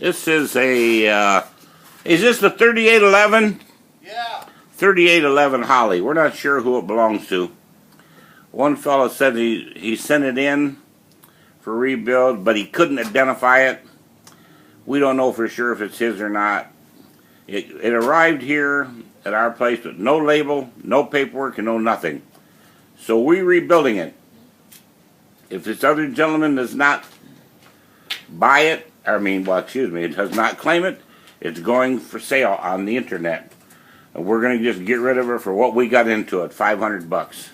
This is a, is this the 3811? Yeah. 3811 Holley. We're not sure who it belongs to. One fellow said he sent it in for rebuild, but he couldn't identify it. We don't know for sure if it's his or not. It arrived here at our place with no label, no paperwork, and no nothing. So we're rebuilding it. If this other gentleman does not buy it, it does not claim it, it's going for sale on the internet. And we're going to just get rid of it for what we got into it, 500 bucks.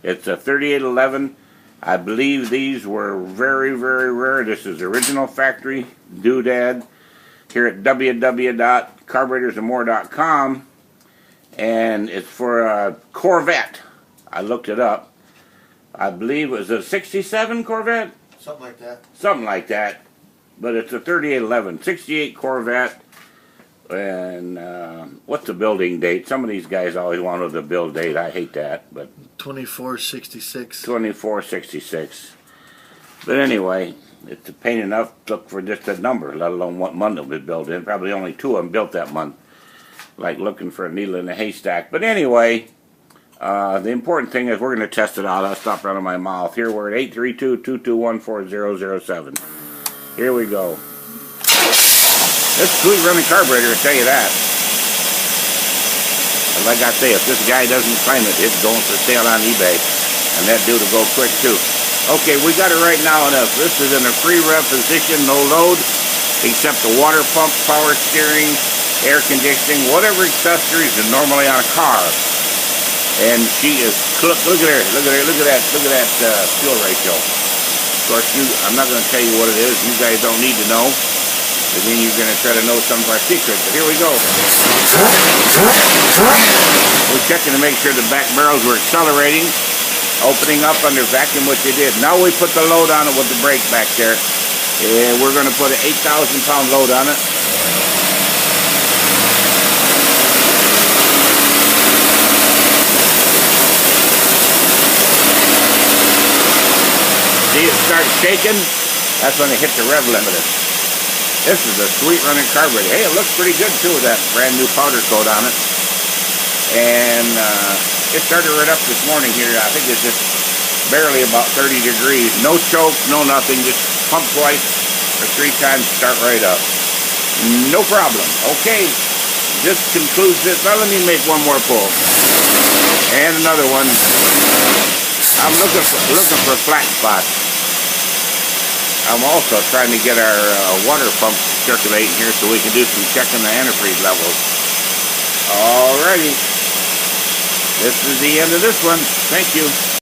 It's a 3811. I believe these were very, very rare. This is original factory doodad here at www.carburetorsandmore.com, and it's for a Corvette. I looked it up. I believe it was a 67 Corvette? Something like that. Something like that. But it's a 3811, 68 Corvette. And what's the building date? Some of these guys always wanted the build date. I hate that, but 2466. 2466. But anyway, it's a pain enough to look for just a number, let alone what month it was built in. Probably only 2 of them built that month. Like looking for a needle in a haystack. But anyway, the important thing is we're going to test it out. I'll stop running my mouth. Here we're at 832-221-4007. Here we go. It's a sweet running carburetor, I'll tell you that. And like I say, if this guy doesn't claim it, it's going for sale on eBay. And that dude will go quick too. Okay, we got it right now enough. This is in a free rev position, no load, except the water pump, power steering, air conditioning, whatever accessories are normally on a car. And she is, look at her, look at that fuel ratio. Of course, I'm not going to tell you what it is. You guys don't need to know. And then you're going to try to know some of our secrets. But here we go. We're checking to make sure the back barrels were accelerating, opening up under vacuum, which they did. Now we put the load on it with the brake back there. And we're going to put an 8,000-pound load on it. See it start shaking? That's when it hit the rev limiter. This is a sweet running carburetor. Hey, it looks pretty good too with that brand new powder coat on it. And it started right up this morning here. I think it's just barely about 30 degrees. No choke, no nothing. Just pump twice or 3 times, start right up. No problem. Okay, this concludes this. Now let me make one more pull. And another one. I'm looking for flat spots. I'm also trying to get our water pump circulating here so we can do some checking the antifreeze levels. Alrighty. This is the end of this one. Thank you.